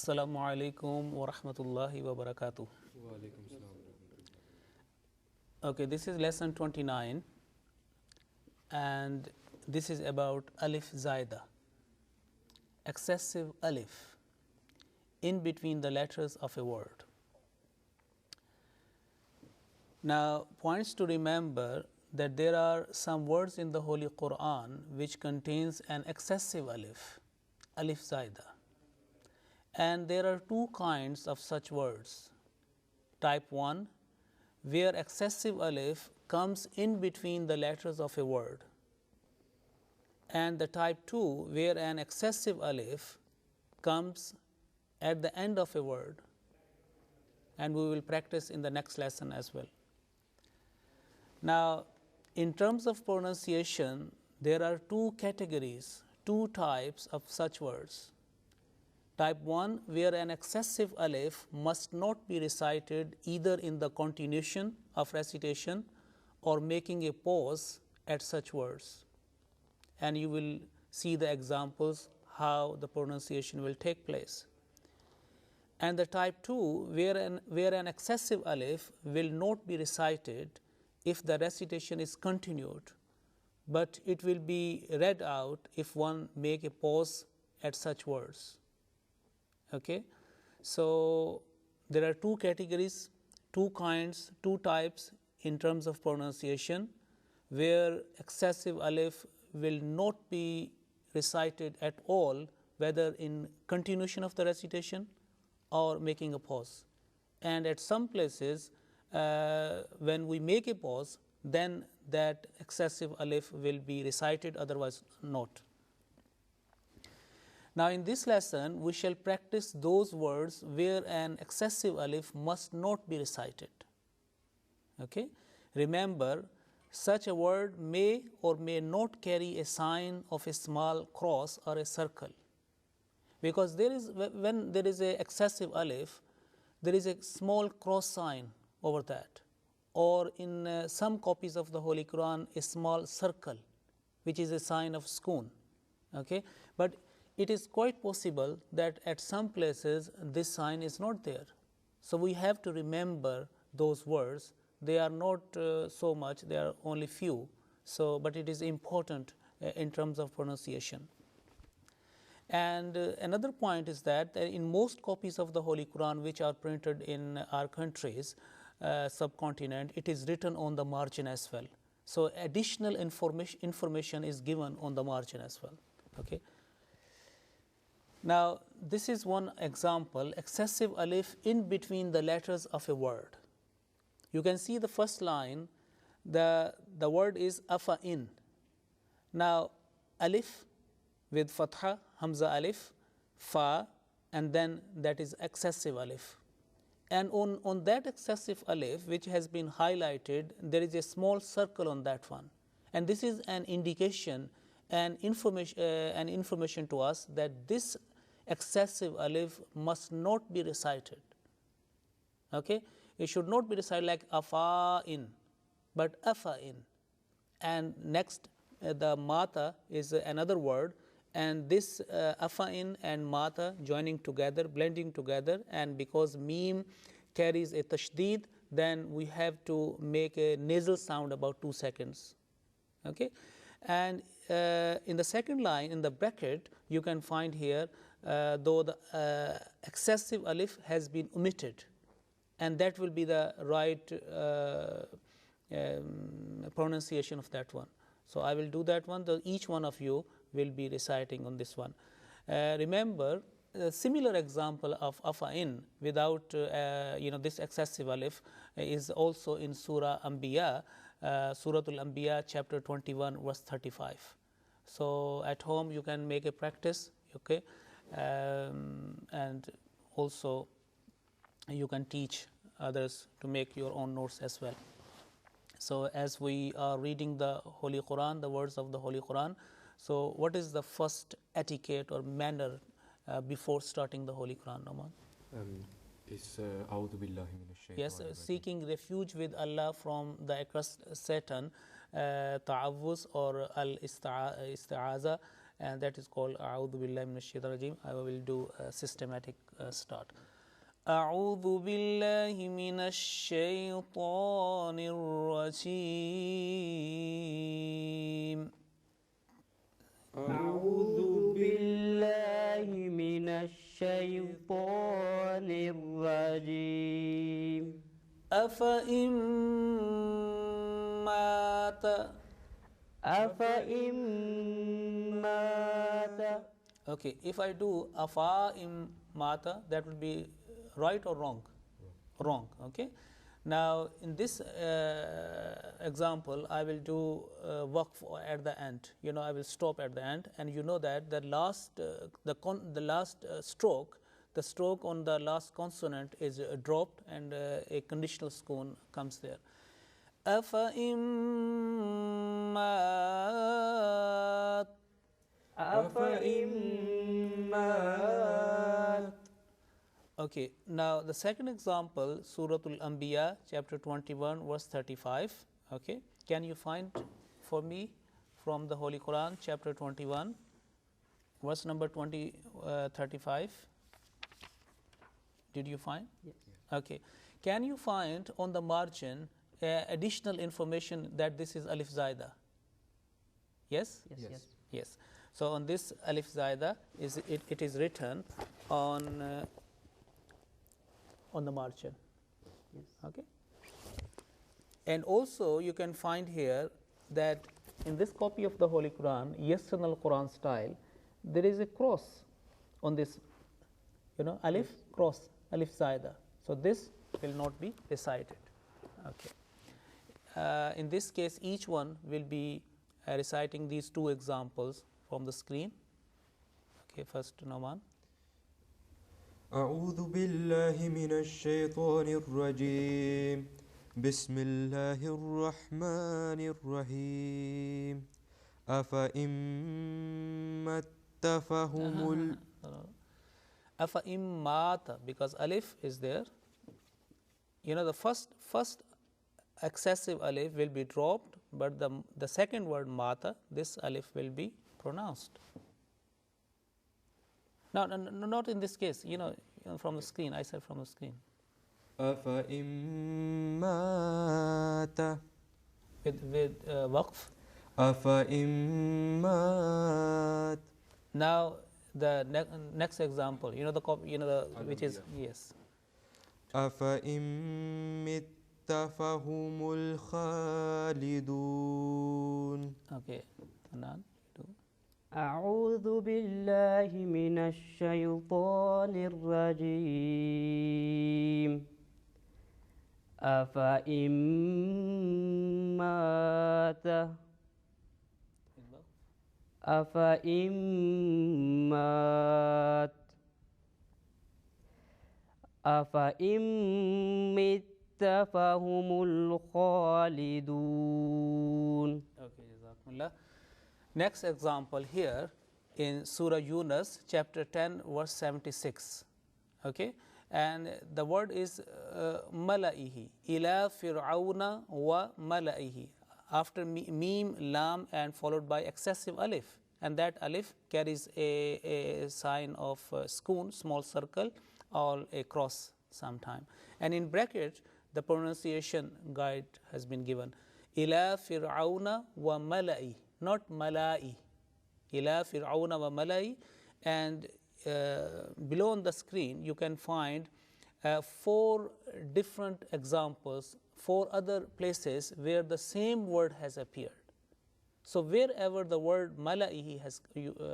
Assalamu alaikum wa rahmatullahi wa barakatuh. Okay, this is lesson 29 and this is about alif zaida, excessive alif in between the letters of a word. Now, points to remember that there are some words in the Holy Quran which contains an excessive alif, alif zaida. And there are two kinds of such words. Type 1, where excessive alif comes in between the letters of a word. And the type 2, where an excessive alif comes at the end of a word. And we will practice in the next lesson as well. Now, in terms of pronunciation, there are two categories, two types of such words. Type 1, where an excessive alif must not be recited either in the continuation of recitation or making a pause at such words. And you will see the examples how the pronunciation will take place. And the type 2, where an excessive alif will not be recited if the recitation is continued, but it will be read out if one make a pause at such words. Okay, so there are two categories, two kinds, two types in terms of pronunciation, where excessive alif will not be recited at all, whether in continuation of the recitation or making a pause. And at some places, when we make a pause, then that excessive alif will be recited, otherwise not. Now, in this lesson, we shall practice those words where an excessive alif must not be recited. Okay? Remember, such a word may or may not carry a sign of a small cross or a circle, because when there is a excessive alif, there is a small cross sign over that, or in some copies of the Holy Quran, a small circle, which is a sign of sukoon. Okay? But it is quite possible that at some places this sign is not there. So we have to remember those words. They are not so much, they are only few. So, but it is important in terms of pronunciation. And another point is that in most copies of the Holy Quran which are printed in our countries, subcontinent, it is written on the margin as well. So additional information is given on the margin as well. Okay. Now, this is one example, excessive alif in between the letters of a word. You can see the first line, the word is afa'in. Now, alif with fatha, hamza alif, fa, and then that is excessive alif. And on that excessive alif, which has been highlighted, there is a small circle on that one. And this is an indication and information to us that this excessive alif must not be recited. Okay, it should not be recited like afa'in, but afa'in. And next, the mata is another word, and this afa'in and mata joining together, blending together, and because meme carries a tashdid, then we have to make a nasal sound about 2 seconds. Okay, and in the second line, in the bracket, you can find here, though the excessive alif has been omitted, and that will be the right pronunciation of that one. So I will do that one. Each one of you will be reciting on this one. Remember, a similar example of afa'in without this excessive alif is also in Surah Anbiya, Suratul Anbiya, chapter 21, verse 35. So at home you can make a practice, okay, and also you can teach others to make your own notes as well. So as we are reading the Holy Quran, the words of the Holy Quran, so what is the first etiquette or manner before starting the Holy Quran, Noman? Is A'udhu Billahi Minash Shaitanir Yes, Rajeem. seeking refuge with Allah from the accursed Satan, ta'awuz or al-isti'aza, and that is called A'udhu Billahi Minash Shaitanir Rajeem. I will do a systematic start. أعوذ بالله من الشيطان الرجيم. أعوذ بالله من الشيطان الرجيم. أفإن مات. أفإن مات. Okay, if I do afa im mata, that will be right or wrong? Wrong. Okay. Now, in this example, I will do waqf at the end. You know, I will stop at the end, and you know that the last stroke, the stroke on the last consonant is dropped, and a conditional sukoon comes there. أَفَإِن مَّاتَ. أفإن مات. Okay, now the second example, Surah Al-Anbiya, chapter 21, verse 35. Okay, can you find for me from the Holy Quran, chapter 21, verse number 35? Did you find? Yes. Okay, can you find on the margin additional information that this is Alif Zaida? Yes? Yes. Yes. Yes. Yes. So on this Alif Zaida, it is written on the margin. Yes. Okay. And also you can find here that in this copy of the Holy Quran, Yassan Quran style, there is a cross on this, Alif cross, Alif Zaida. So this will not be recited. Okay. In this case, each one will be reciting these two examples from the screen. Okay, first Noman. أعوذ بالله من الشيطان الرجيم بسم الله الرحمن الرحيم أفإن مت فهم Afa immata, because alif is there. The first excessive alif will be dropped, but the second word mata, this alif will be pronounced. No, not in this case. From the screen. I said from the screen. أفإن مات With waqf. أفإن مات. Now the next example. The copy. Which is yes. أفإن مت فهم الخالدون. Okay. Hanan. أعوذ بالله من الشيطان الرجيم. أفإن مات. أفإن مات. أفإن مت فهم الخالدون. Okay, Jazakumullah. Next example here in Surah Yunus, chapter 10, verse 76. Okay, and the word is mala'ihi, ila fir'auna wa mala'ihi. After mim, lam, and followed by excessive alif, and that alif carries a sign of sukoon, small circle, or a cross sometime. And in bracket, the pronunciation guide has been given. Ila fir'auna wa mala'i. Not mala'i, ila fir'auna wa mala'i. And below on the screen you can find 4 different examples, 4 other places where the same word has appeared. So wherever the word mala'i has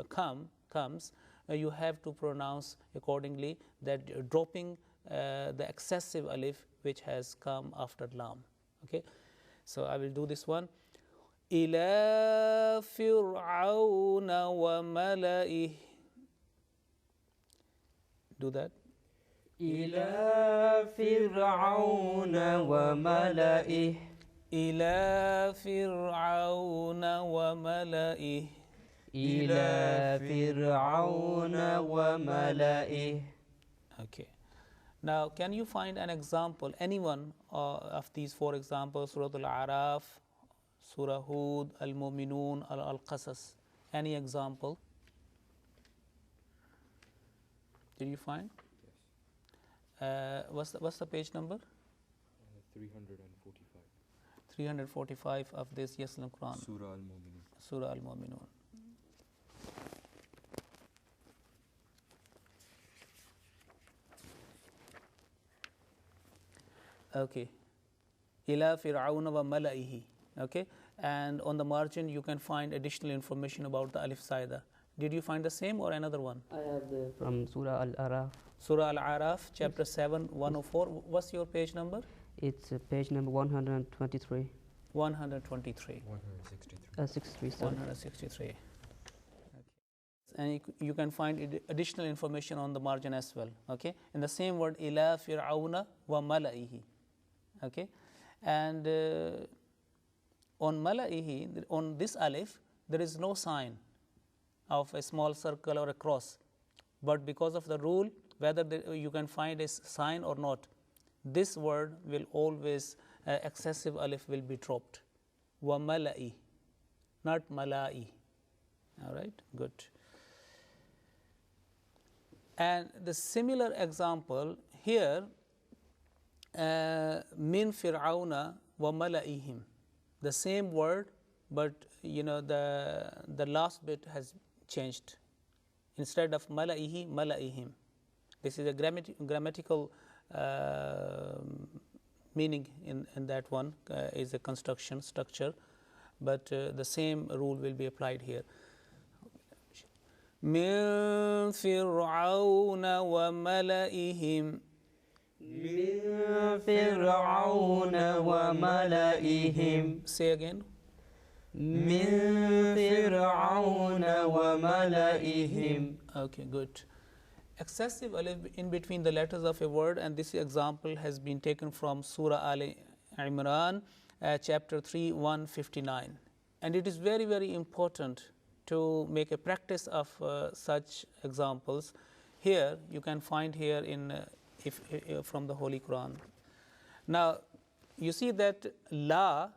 comes, you have to pronounce accordingly, that dropping the excessive alif which has come after lam. Okay, so I will do this one. إلى فرعون وملئه. Do that. إلى فرعون وملئه. إلى فرعون وملئه. إلى فرعون وملئه. Okay. Now, can you find an example, any one of these 4 examples, Surah Al-A'raf, Surah Hud, Al-Mu'minun, Al-Qasas? Any example? Did you find? What's the page number? 345. 345 of this Yaslam Quran. Surah Al-Mu'minun. Surah Al-Mu'minun. Okay. Ila Fir'auna wa mala'ihi. Okay. And on the margin you can find additional information about the Alif Saida. Did you find the same or another one? I have from Surah Al-Araf. Surah Al-Araf, chapter 7, 104. What's your page number? It's page number 123. 123. 163. 63, sorry. 163. Okay. And you can find additional information on the margin as well. Okay. In the same word, ila fir'auna wa mala'ihi. Okay. And on mala'ihi, on this alif, there is no sign of a small circle or a cross. But because of the rule, whether you can find a sign or not, this word will always, excessive alif will be dropped. Wa mala'i, not mala'i. All right, good. And the similar example here, min fir'auna wa mala'ihim. The same word, but the last bit has changed. Instead of mala'ihi, mala'ihim. This is a grammatical meaning in that one, is a construction structure, but the same rule will be applied here. Min fir'auna wa mala'ihim. Min fir'auna wa mala'ihim. Say again. Min fir'auna wa mala'ihim. Okay, good. Excessive alif in between the letters of a word, and this example has been taken from Surah Al-Imran, chapter 3, 159. And it is very, very important to make a practice of such examples. Here, you can find here in from the Holy Quran. Now, you see that la,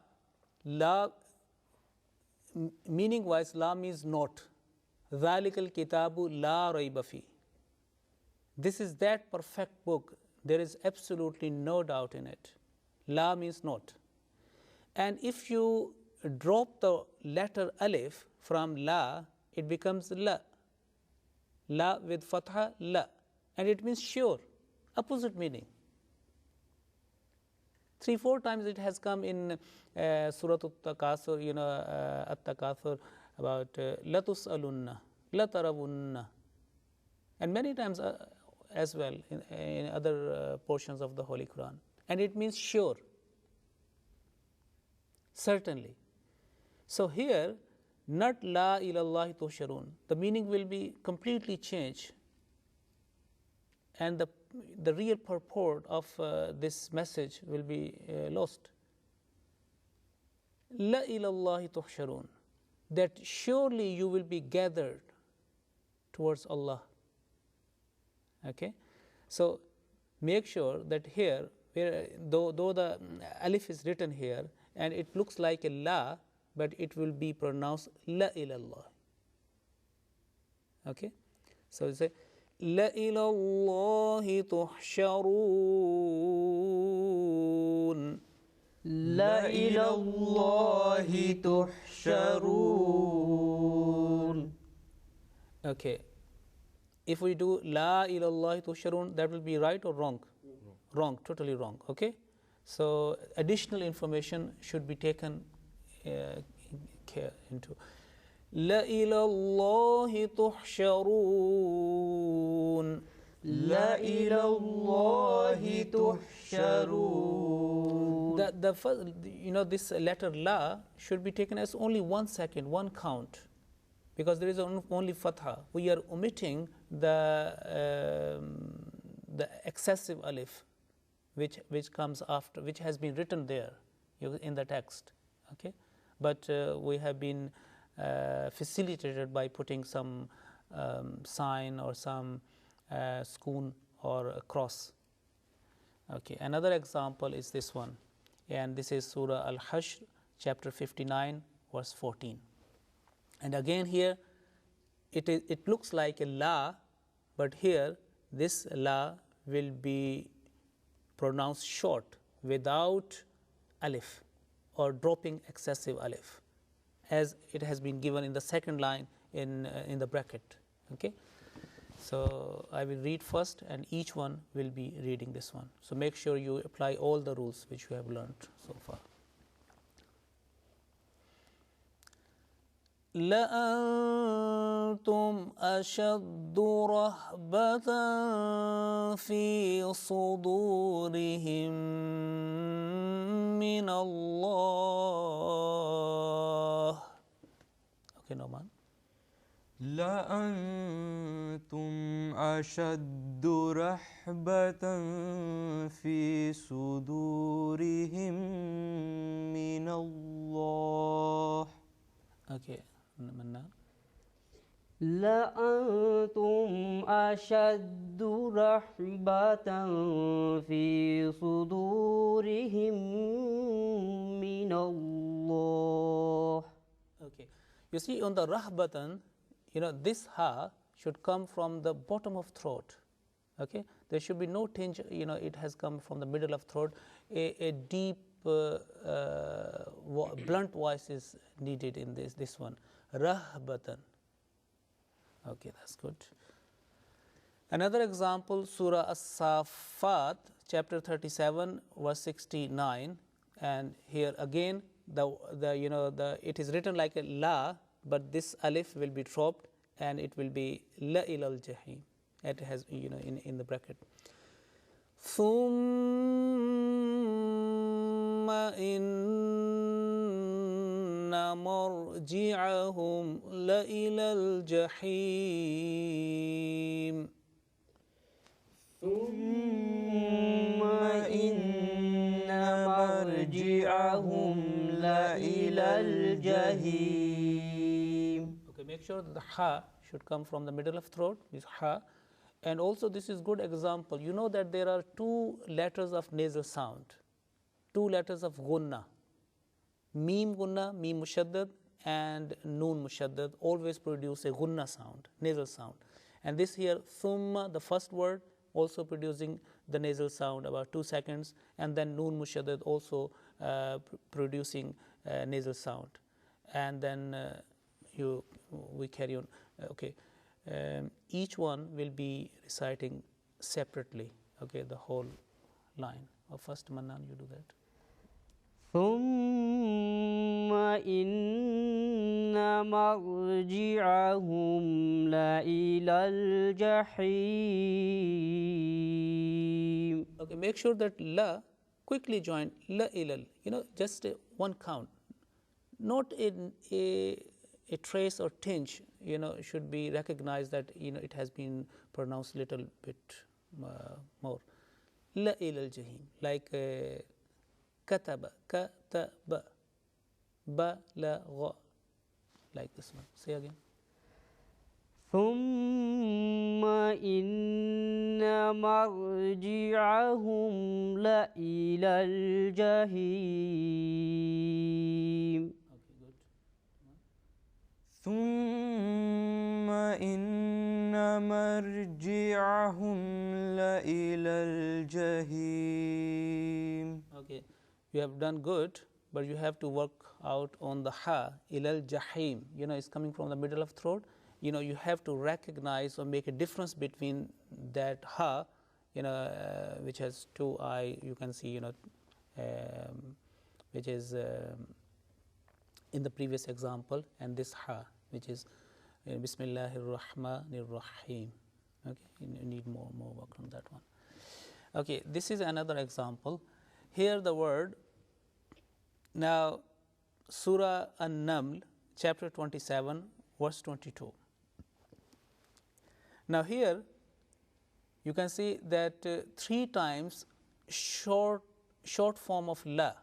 meaning-wise, la means not. ذَلِكَ الْكِتَابُ لَا رَيْبَ فِيهِ. This is that perfect book. There is absolutely no doubt in it. La means not. And if you drop the letter alif from la, it becomes la. La with fatha, la. And it means sure. Opposite meaning. 3-4 times it has come in Surah At-Takathur, At-Takathur, about la tus'alunna, la tarawunna. And many times as well in other portions of the Holy Quran. And it means sure. Certainly. So here, not la ilallahi tusharun. The meaning will be completely changed. And the real purport of this message will be lost. La ilallahi tuhsharun. That surely you will be gathered towards Allah. Okay? So make sure that here, though the alif is written here, and it looks like a la, but it will be pronounced la ilallah. Okay? So you say, la ilallahi tuhsharun. La ilallahi tuhsharun. Okay. If we do la ilallahi tusharun, that will be right or wrong? Wrong, totally wrong. Okay? So additional information should be taken care into. La ilallahi tuhsharun. La ilallahi tuhsharun. The first, this letter la should be taken as only 1 second, 1 count. Because there is only fatha. We are omitting the excessive alif, which comes after, which has been written there in the text. Okay, but we have been facilitated by putting some sign or some schoon or a cross. Okay, another example is this one, and this is Surah Al-Hashr, chapter 59, verse 14. And again here, it looks like a la, but here this la will be pronounced short without alif or dropping excessive alif, as it has been given in the second line in the bracket. Okay, so I will read first, and each one will be reading this one. So make sure you apply all the rules which you have learned so far. لأنتم أشد رهبة في صدورهم من الله. Okay, Noman. لأنتم أشد رهبة في صدورهم من الله. Okay, Manna. لأنتم أشد رهبة في صدورهم من الله. Okay, you see on the rah button, this ha should come from the bottom of throat. Okay, there should be no tinge, it has come from the middle of throat. A deep blunt voice is needed in this one. Rahbatan. Okay, that's good. Another example, Surah As-Safat, chapter 37, verse 69, and here again it is written like a la, but this alif will be dropped and it will be la ilal jahim. It has in the bracket. ثم إن مرجعهم لإلى الجحيم. ثم إن مرجعهم لإلى الجحيم. Okay, make sure that the ha should come from the middle of throat, this ha. And also this is good example. You know that there are two letters of nasal sound, two letters of gunna. Mim gunna, mim mushaddad, and noon mushaddad always produce a gunna sound, nasal sound. And this here, thumma, the first word, also producing the nasal sound about 2 seconds, and then noon mushaddad also producing nasal sound. And then we carry on. Okay. Each one will be reciting separately, okay, the whole line. First, Mannan, you do that. ثم إن مرجعهم لإلى الجحيم. Okay, make sure that la quickly join la ilal, just one count, not in a trace or tinge, should be recognized that it has been pronounced little bit more. La ilal jahim, like kataba, balagha, like this one. Say again. ثم إن مرجعهم لإلى الجحيم. Okay, good. ثم إن مرجعهم لإلى الجحيم. Okay, you have done good, but you have to work out on the ha, ilal jahim. It's coming from the middle of throat. You have to recognize or make a difference between that ha, which has two I, you can see, which is in the previous example, and this ha, which is Bismillahir Rahmanir Rahim. Okay, you need more work on that one. Okay, this is another example. Here the word, now Surah An-Naml, chapter 27, verse 22. Now here you can see that 3 times short form of la,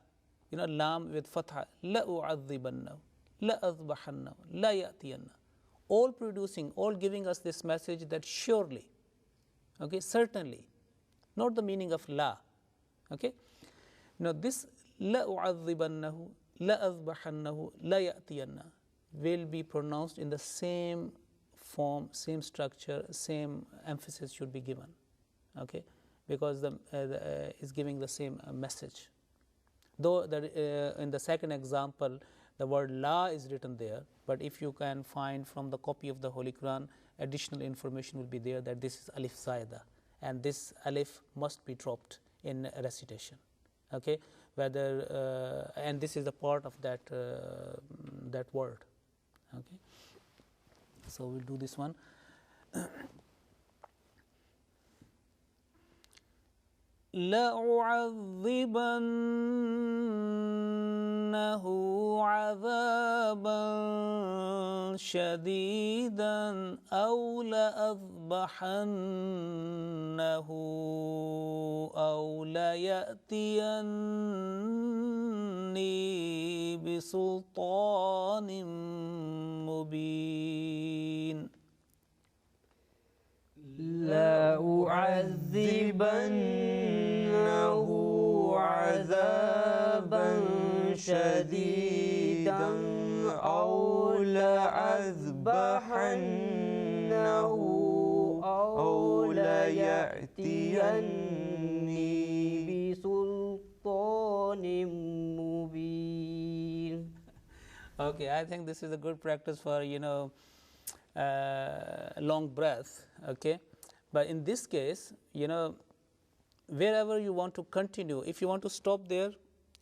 lam with fatha, la u'adhibanna, la azbahanna, la ya'tiyanna, all giving us this message that surely, okay, certainly, not the meaning of la, okay. Now this la u'adhibannahu, la azbahannahu, la ya'tiyanna will be pronounced in the same form, same structure, same emphasis should be given, okay, because is giving the same message. Though in the second example, the word la is written there, but if you can find from the copy of the Holy Quran, additional information will be there that this is alif zaida, and this alif must be dropped in recitation. Okay, whether and this is a part of that that word. Okay, so we'll do this one. لأعذبنه عذابا شديدا أو لأذبحنه أو ليأتيني بسلطان مبين. لأعذبنه عذابا شديدا أو لأذبحنه أو ليأتيني بسلطان مبين. Okay, I think this is a good practice for long breath. Okay, but in this case, wherever you want to continue, if you want to stop there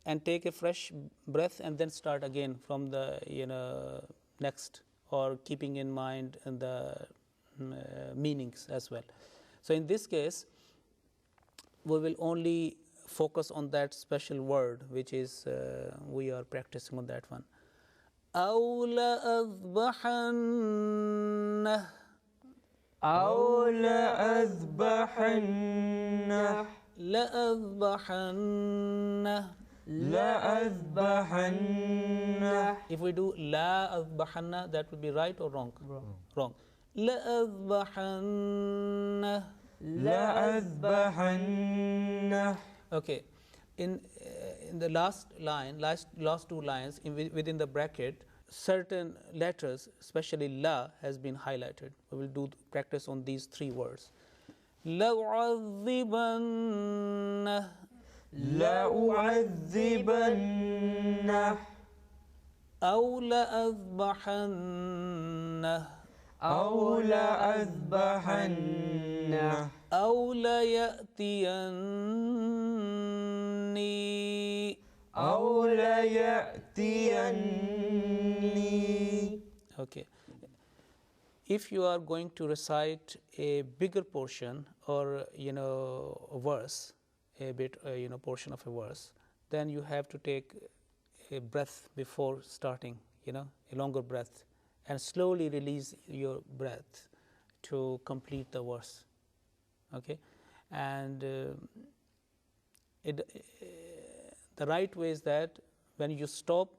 and take a fresh breath and then start again from the next, or keeping in mind the meanings as well. So in this case, we will only focus on that special word, which is we are practicing on that one. أو لأذبحنه أو لأذبحنه لأذبحنه. If we do la azbahanna, that would be right or wrong? Wrong. لأذبحنه. Okay. In the last two lines within the bracket, certain letters, especially la, has been highlighted. We will do practice on these three words. لأعذبنه لأعذبنه أو لأذبحنه أو لأذبحنه أو ليأتيني أو ليأتيني. Okay. If you are going to recite a bigger portion or a verse, a bit portion of a verse, then you have to take a breath before starting, a longer breath, and slowly release your breath to complete the verse. Okay, and the right way is that when you stop,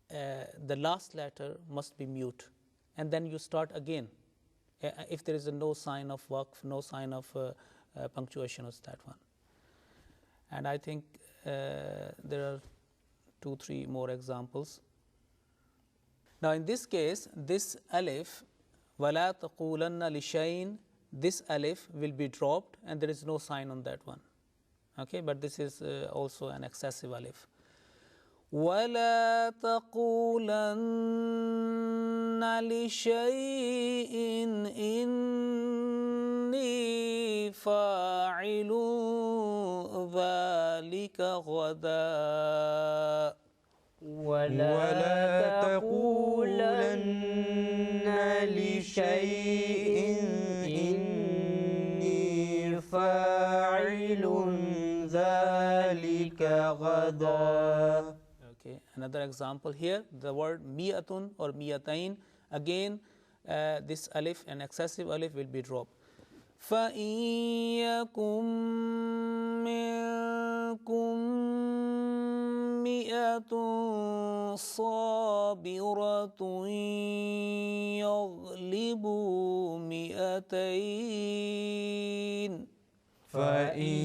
the last letter must be mute, and then you start again. If there is no sign of waqf, no sign of punctuation, is that one. And I think there are 2-3 more examples. Now in this case, this alif, وَلَا تَقُولَنَّ لِشَيْءٍ, this alif will be dropped and there is no sign on that one. Okay, but this is also an excessive alif. وَلَا تَقُولَنَّ لِشَيْءٍ إِنِّي فَاعِلٌ ذَلِكَ غَدًا. ولا تقولن لشيء إني فاعل ذلك غدا. Okay, another example here, the word mi'atun or mi'atain, again this alif, an excessive alif, will be dropped. فَإِن يَكُن مِّنكُم مِّئَةٌ صَابِرَةٌ يَغْلِبُوا مِئَتَيْنِ. فَإِن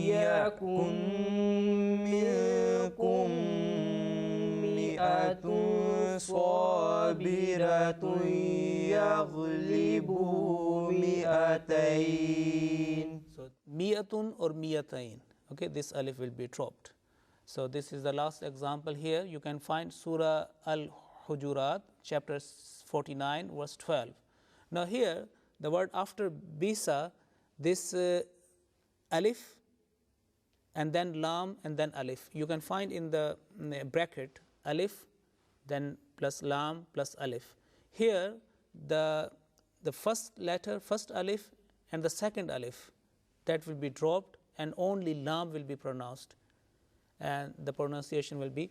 يَكُن مِّنكُم مِّئَةٌ صَابِرَةٌ يَغْلِبُوا مئتين. So miyatun or miyatain. Okay, this alif will be dropped. So this is the last example here. You can find Surah Al-Hujurat, chapter 49, verse 12. Now here, the word after bisa, this alif, and then lam, and then alif. You can find in the bracket alif, then plus lam, plus alif. Here, the first letter, first alif, and the second alif, that will be dropped, and only lam will be pronounced. And the pronunciation will be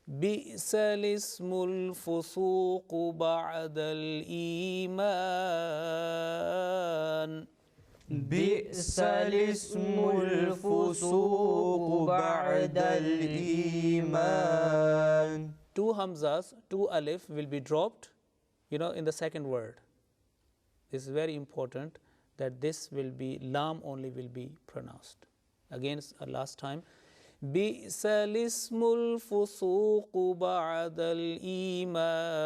بئس الاسم الفسوق بعد الإيمان. بئس الاسم الفسوق بعد الإيمان. Two hamzas, two alif will be dropped, in the second word. This is very important that this will be, lam only will be pronounced. Again, last time. بئس الاسم الفسوق بعد الإيمان.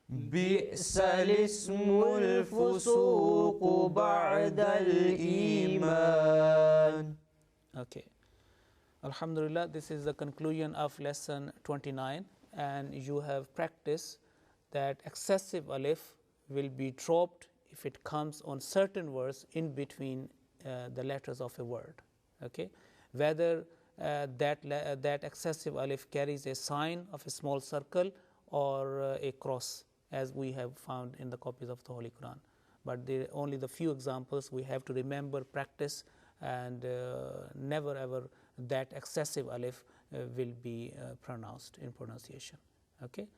بئس الاسم الفسوق بعد الإيمان. Okay. Alhamdulillah, this is the conclusion of lesson 29, and you have practiced that excessive alif will be dropped if it comes on certain words in between the letters of a word. Okay, whether that excessive alif carries a sign of a small circle or a cross, as we have found in the copies of the Holy Quran. But only the few examples we have to remember, practice, and never ever that excessive alif will be pronounced in pronunciation. Okay,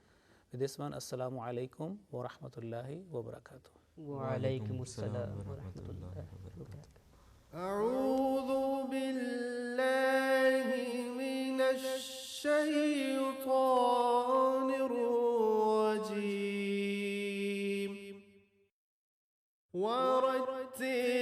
with this one, Assalamu alaikum wa rahmatullahi wa barakatuh. وعليكم السلام ورحمة الله وبركاته. أعوذ بالله من الشيطان الرجيم ورتل